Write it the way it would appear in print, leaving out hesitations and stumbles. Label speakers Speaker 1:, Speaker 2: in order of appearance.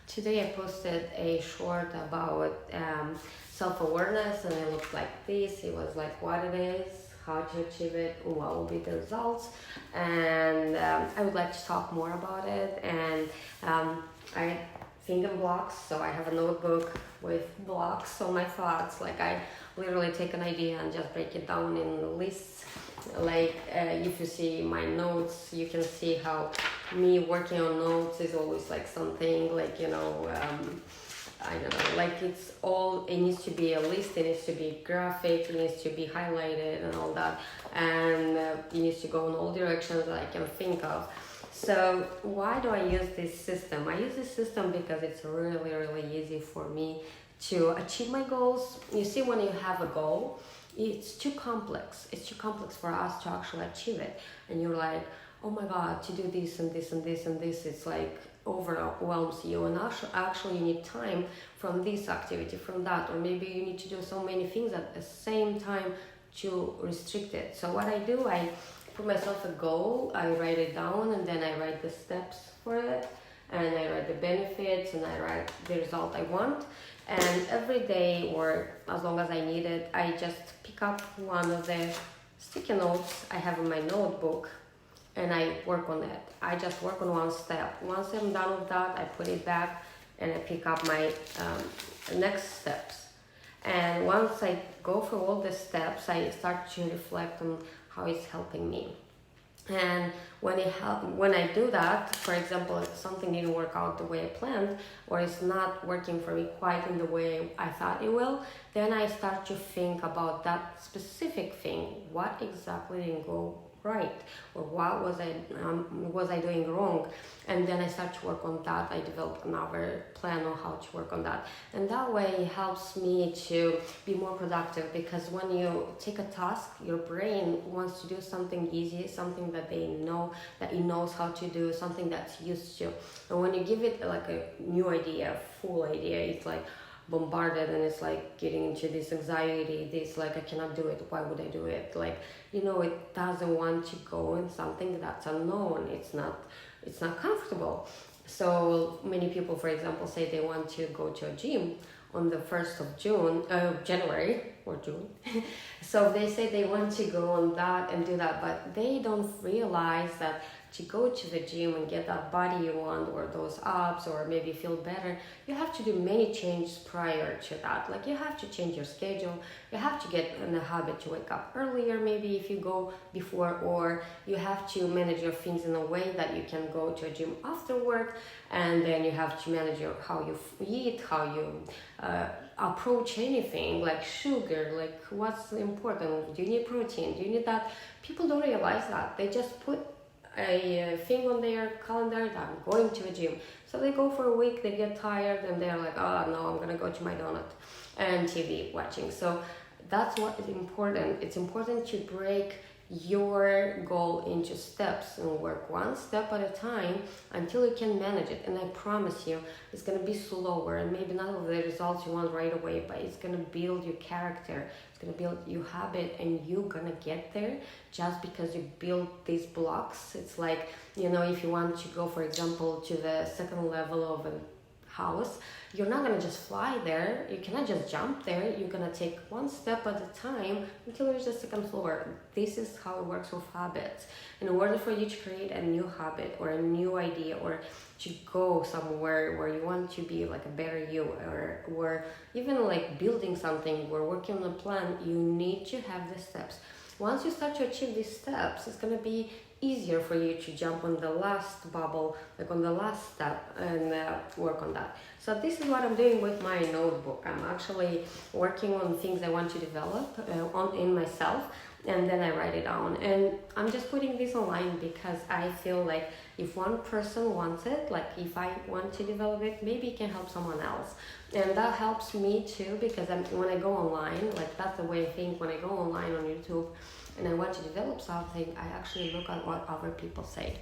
Speaker 1: Today I posted a short about self-awareness, and it looked like this. It was like what it is, how to achieve it, what will be the results, and I would like to talk more about it. And I think in blocks, so I have a notebook with blocks on my thoughts. Like I literally take an idea and just break it down in lists. Like if you see my notes, you can see how me working on notes is always like something like, I don't know, like it needs to be a list, it needs to be graphic, it needs to be highlighted and all that, and it needs to go in all directions that I can think of. So why do I use this system? I use this system because it's really, really easy for me to achieve my goals. You see, when you have a goal, it's too complex. It's too complex for us to actually achieve it. And you're like, oh my God, to do this and this and this and this, it's like overwhelms you. And actually you need time from this activity, from that, or maybe you need to do so many things at the same time to restrict it. So what I do, I put myself a goal, I write it down, and then I write the steps for it, and I write the benefits, and I write the result I want. And every day, or as long as I need it, I just pick up one of the sticky notes I have in my notebook and I work on it. I just work on one step. Once I'm done with that, I put it back and I pick up my next steps. And once I go through all the steps, I start to reflect on how it's helping me. And when I do that, for example, if something didn't work out the way I planned, or it's not working for me quite in the way I thought it will, then I start to think about that specific thing. What exactly didn't go right, or what was I doing wrong? And then I start to work on that. I develop another plan on how to work on that, and that way it helps me to be more productive, because when you take a task, your brain wants to do something easy, something that it knows how to do, something that's used to. And when you give it like a new idea, full idea, it's like bombarded, and it's like getting into this anxiety, this like, I cannot do it, why would I do it? Like, it doesn't want to go in something that's unknown. It's not comfortable. So many people, for example, say they want to go to a gym on the 1st of January or June. So they say they want to go on that and do that, but they don't realize that to go to the gym and get that body you want, or those abs, or maybe feel better, you have to do many changes prior to that. Like, you have to change your schedule, you have to get in the habit to wake up earlier, maybe if you go before, or you have to manage your things in a way that you can go to a gym after work, and then you have to manage how you eat, how you approach anything, like sugar, like what's important, do you need protein, do you need that? People don't realize that. They just put a thing on their calendar that I'm going to a gym. So they go for a week, they get tired, and they're like, oh no, I'm gonna go to my donut and TV watching. So that's what is important. It's important to break your goal into steps and work one step at a time until you can manage it. And I promise you, it's going to be slower, and maybe not of the results you want right away, but it's going to build your character, it's going to build your habit, and you're going to get there just because you build these blocks. It's like, if you want to go, for example, to the second level of a house, you're not gonna just fly there, you cannot just jump there, you're gonna take one step at a time until you reach the second floor. This is how it works with habits. In order for you to create a new habit or a new idea, or to go somewhere where you want to be like a better you, or even like building something or working on a plan, you need to have the steps. Once you start to achieve these steps, it's going to be easier for you to jump on the last bubble, like on the last step, and work on that. So this is what I'm doing with my notebook. I'm actually working on things I want to develop in myself, and then I write it down. And I'm just putting this online because I feel like if one person wants it, like if I want to develop it, maybe it can help someone else. And that helps me too, because when I go online, like that's the way I think, when I go online on YouTube and I want to develop something, I actually look at what other people say.